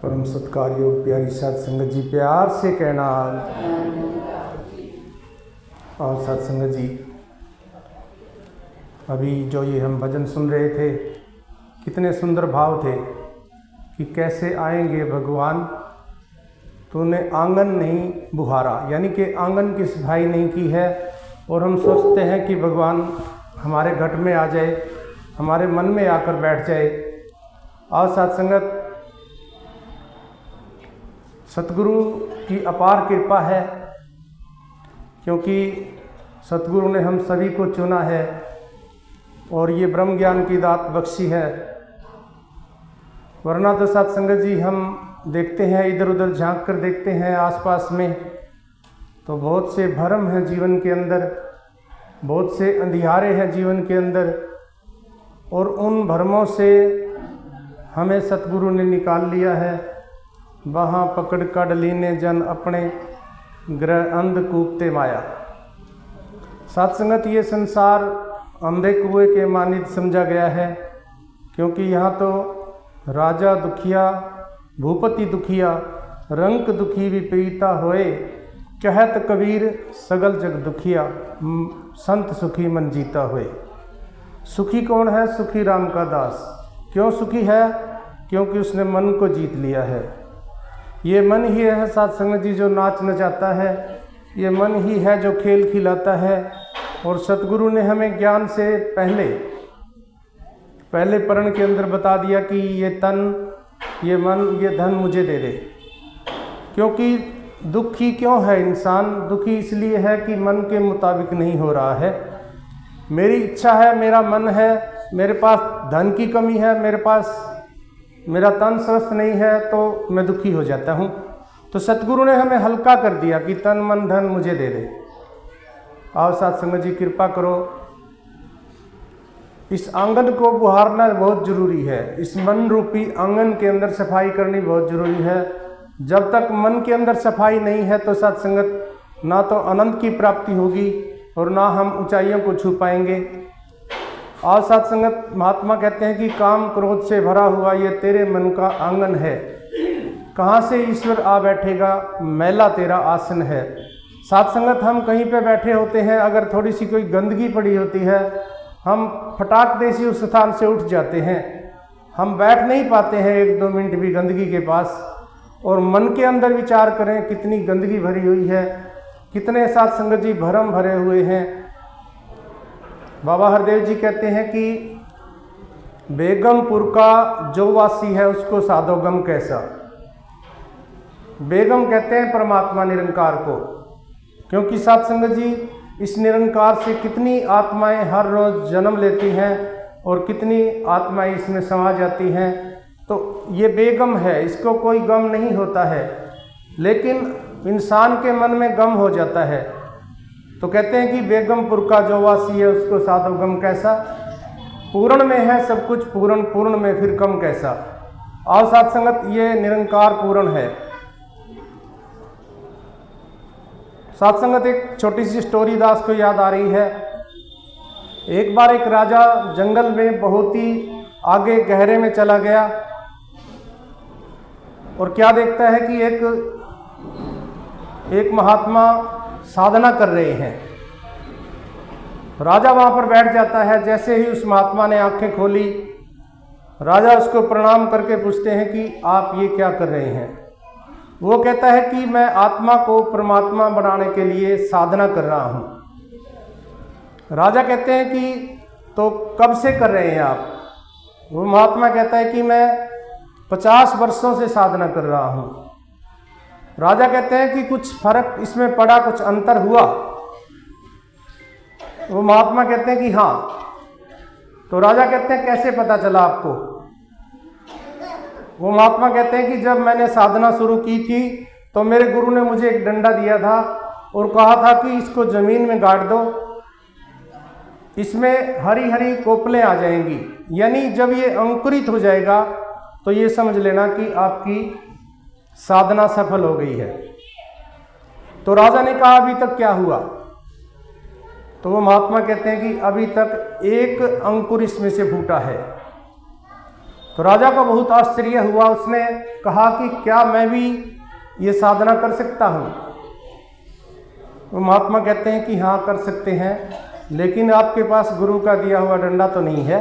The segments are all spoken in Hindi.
परम सत्कार योग प्यारी साध संगत जी, प्यार से कहना। और साध संगत जी, अभी जो ये हम भजन सुन रहे थे, कितने सुंदर भाव थे कि कैसे आएंगे भगवान, तूने आंगन नहीं बुहारा, यानी कि आंगन की सफाई नहीं की है। और हम सोचते हैं कि भगवान हमारे घट में आ जाए, हमारे मन में आकर बैठ जाए। और साध संगत, सतगुरु की अपार कृपा है, क्योंकि सतगुरु ने हम सभी को चुना है और ये ब्रह्म ज्ञान की दात बख्शी है। वरना तो साध संगत जी, हम देखते हैं इधर उधर झांक कर देखते हैं आसपास में, तो बहुत से भरम हैं जीवन के अंदर, बहुत से अंधियारे हैं जीवन के अंदर, और उन भरमों से हमें सतगुरु ने निकाल लिया है। वहाँ पकड़ कड़ लीने जन अपने ग्रह अंध कूपते माया। साध संगत, ये संसार अंधे कुएं के मानित समझा गया है, क्योंकि यहाँ तो राजा दुखिया, भूपति दुखिया, रंक दुखी विपरीता होए, कहत कबीर सगल जग दुखिया, संत सुखी मन जीता होए। सुखी कौन है? सुखी राम का दास। क्यों सुखी है? क्योंकि उसने मन को जीत लिया है। ये मन ही है साध संगत जी जो नाच नचाता है, ये मन ही है जो खेल खिलाता है। और सतगुरु ने हमें ज्ञान से पहले परण के अंदर बता दिया कि ये तन, ये मन, ये धन मुझे दे दे। क्योंकि दुखी क्यों है इंसान? दुखी इसलिए है कि मन के मुताबिक नहीं हो रहा है। मेरी इच्छा है, मेरा मन है, मेरे पास धन की कमी है, मेरे पास मेरा तन स्वस्थ नहीं है, तो मैं दुखी हो जाता हूँ। तो सतगुरु ने हमें हल्का कर दिया कि तन मन धन मुझे दे दे। आओ साध संगत जी, कृपा करो, इस आंगन को बुहारना बहुत जरूरी है। इस मन रूपी आंगन के अंदर सफाई करनी बहुत जरूरी है। जब तक मन के अंदर सफाई नहीं है तो साध संगत, ना तो अनंत की प्राप्ति होगी और ना हम ऊंचाइयों को छू पाएंगे। और साध संगत, महात्मा कहते हैं कि काम क्रोध से भरा हुआ ये तेरे मन का आंगन है, कहाँ से ईश्वर आ बैठेगा, मैला तेरा आसन है। साध संगत, हम कहीं पे बैठे होते हैं, अगर थोड़ी सी कोई गंदगी पड़ी होती है, हम फटाक दे से उस स्थान से उठ जाते हैं, हम बैठ नहीं पाते हैं 1-2 मिनट भी गंदगी के पास। और मन के अंदर विचार करें, कितनी गंदगी भरी हुई है, कितने साध संगत जी भरम भरे हुए हैं। बाबा हरदेव जी कहते हैं कि बेगमपुर का जो वासी है उसको साधो गम कैसा। बेगम कहते हैं परमात्मा निरंकार को, क्योंकि साध संगत जी, इस निरंकार से कितनी आत्माएं हर रोज जन्म लेती हैं और कितनी आत्माएं इसमें समा जाती हैं। तो ये बेगम है, इसको कोई गम नहीं होता है, लेकिन इंसान के मन में गम हो जाता है। तो कहते हैं कि बेगमपुर का जो वासी है उसको साधो गम कैसा। पूर्ण में है सब कुछ पूर्ण, पूर्ण में फिर कम कैसा। और साध संगत, ये निरंकार पूर्ण है। साध संगत, एक छोटी सी स्टोरी दास को याद आ रही है। एक बार एक राजा जंगल में बहुत ही आगे गहरे में चला गया और क्या देखता है कि एक महात्मा साधना कर रहे हैं। राजा वहां पर बैठ जाता है। जैसे ही उस महात्मा ने आंखें खोली, राजा उसको प्रणाम करके पूछते हैं कि आप ये क्या कर रहे हैं। वो कहता है कि मैं आत्मा को परमात्मा बनाने के लिए साधना कर रहा हूं। राजा कहते हैं कि तो कब से कर रहे हैं आप? वो महात्मा कहता है कि मैं 50 वर्षों से साधना कर रहा हूं। राजा कहते हैं कि कुछ फर्क इसमें पड़ा, कुछ अंतर हुआ? वो महात्मा कहते हैं कि हाँ। तो राजा कहते हैं कैसे पता चला आपको? वो महात्मा कहते हैं कि जब मैंने साधना शुरू की थी तो मेरे गुरु ने मुझे एक डंडा दिया था और कहा था कि इसको जमीन में गाड़ दो, इसमें हरी हरी कोपलें आ जाएंगी, यानी जब ये अंकुरित हो जाएगा तो ये समझ लेना कि आपकी साधना सफल हो गई है। तो राजा ने कहा अभी तक क्या हुआ? तो वो महात्मा कहते हैं कि अभी तक एक अंकुर इसमें से फूटा है। तो राजा को बहुत आश्चर्य हुआ। उसने कहा कि क्या मैं भी ये साधना कर सकता हूँ? वो महात्मा कहते हैं कि हाँ कर सकते हैं, लेकिन आपके पास गुरु का दिया हुआ डंडा तो नहीं है।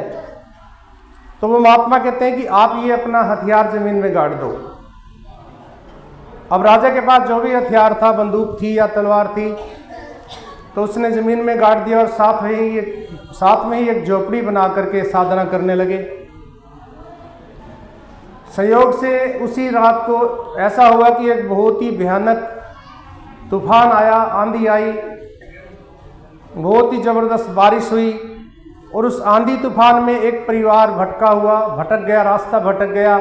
तो वो महात्मा कहते हैं कि आप ये अपना हथियार जमीन में गाड़ दो। अब राजा के पास जो भी हथियार था, बंदूक थी या तलवार थी, तो उसने जमीन में गाड़ दिया और साथ में ही एक झोपड़ी बना करके साधना करने लगे। संयोग से उसी रात को ऐसा हुआ कि एक बहुत ही भयानक तूफान आया, आंधी आई, बहुत ही जबरदस्त बारिश हुई और उस आंधी तूफान में एक परिवार भटक गया, रास्ता भटक गया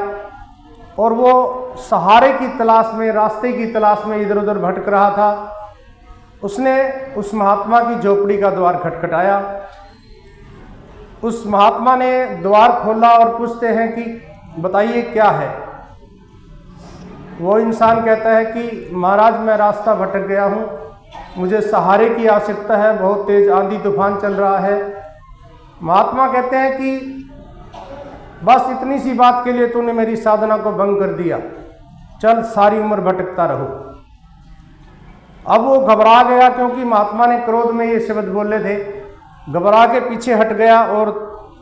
और वो सहारे की तलाश में, रास्ते की तलाश में इधर उधर भटक रहा था। उसने उस महात्मा की झोपड़ी का द्वार खटखटाया। उस महात्मा ने द्वार खोला और पूछते हैं कि बताइए क्या है? वो इंसान कहता है कि महाराज मैं रास्ता भटक गया हूँ, मुझे सहारे की आवश्यकता है, बहुत तेज आंधी तूफान चल रहा है। महात्मा कहते हैं कि बस इतनी सी बात के लिए तूने मेरी साधना को भंग कर दिया, चल सारी उम्र भटकता रहो। अब वो घबरा गया, क्योंकि महात्मा ने क्रोध में ये शब्द बोले थे। घबरा के पीछे हट गया और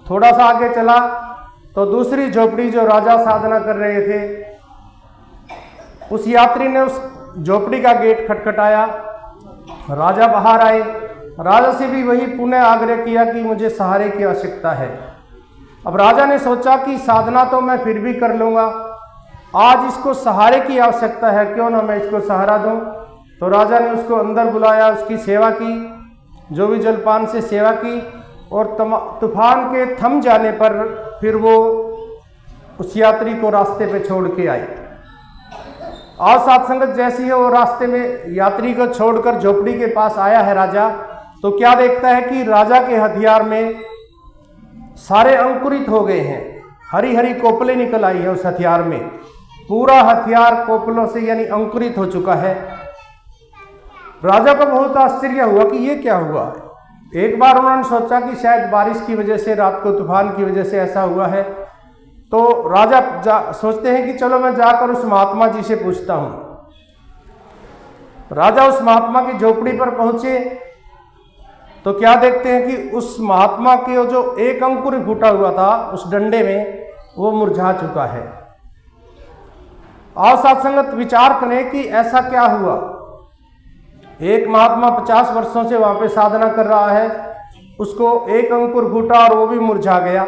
थोड़ा सा आगे चला तो दूसरी झोपड़ी जो राजा साधना कर रहे थे, उस यात्री ने उस झोपड़ी का गेट खटखटाया। राजा बाहर आए। राजा से भी वही पुनः आग्रह किया कि मुझे सहारे की आवश्यकता है। अब राजा ने सोचा कि साधना तो मैं फिर भी कर लूँगा, आज इसको सहारे की आवश्यकता है, क्यों ना मैं इसको सहारा दूँ। तो राजा ने उसको अंदर बुलाया, उसकी सेवा की, जो भी जलपान से सेवा की और तूफान के थम जाने पर फिर वो उस यात्री को रास्ते पे छोड़ के आए। और साथ संगत जैसी है, वो रास्ते में यात्री को छोड़कर झोपड़ी के पास आया है राजा, तो क्या देखता है कि राजा के हथियार में सारे अंकुरित हो गए हैं, हरी हरी कोपलें निकल आई है उस हथियार में, पूरा हथियार कोपलों से यानी अंकुरित हो चुका है। राजा को बहुत आश्चर्य हुआ कि ये क्या हुआ है। एक बार उन्होंने सोचा कि शायद बारिश की वजह से, रात को तूफान की वजह से ऐसा हुआ है। तो राजा सोचते हैं कि चलो मैं जाकर उस महात्मा जी से पूछता हूँ। राजा उस महात्मा की झोपड़ी पर पहुंचे तो क्या देखते हैं कि उस महात्मा के जो एक अंकुर फूटा हुआ था उस डंडे में, वो मुरझा चुका है। और साथ संगत विचार करें कि ऐसा क्या हुआ। एक महात्मा 50 वर्षों से वहां पे साधना कर रहा है, उसको एक अंकुर फूटा और वो भी मुरझा गया।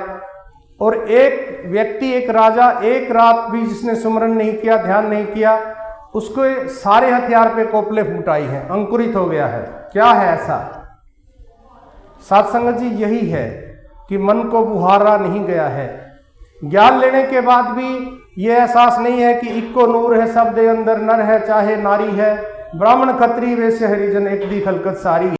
और एक व्यक्ति, एक राजा, एक रात भी जिसने सुमरन नहीं किया, ध्यान नहीं किया, उसको सारे हथियार पे कोपले फूट आई हैं, अंकुरित हो गया है। क्या है ऐसा? साथ संगत जी यही है कि मन को बुहारा नहीं गया है। ज्ञान लेने के बाद भी ये एहसास नहीं है कि इक्को नूर है सब दे अंदर, नर है चाहे नारी है, ब्राह्मण क्षत्रिय वैश्य हरिजन एक दी खलकत सारी।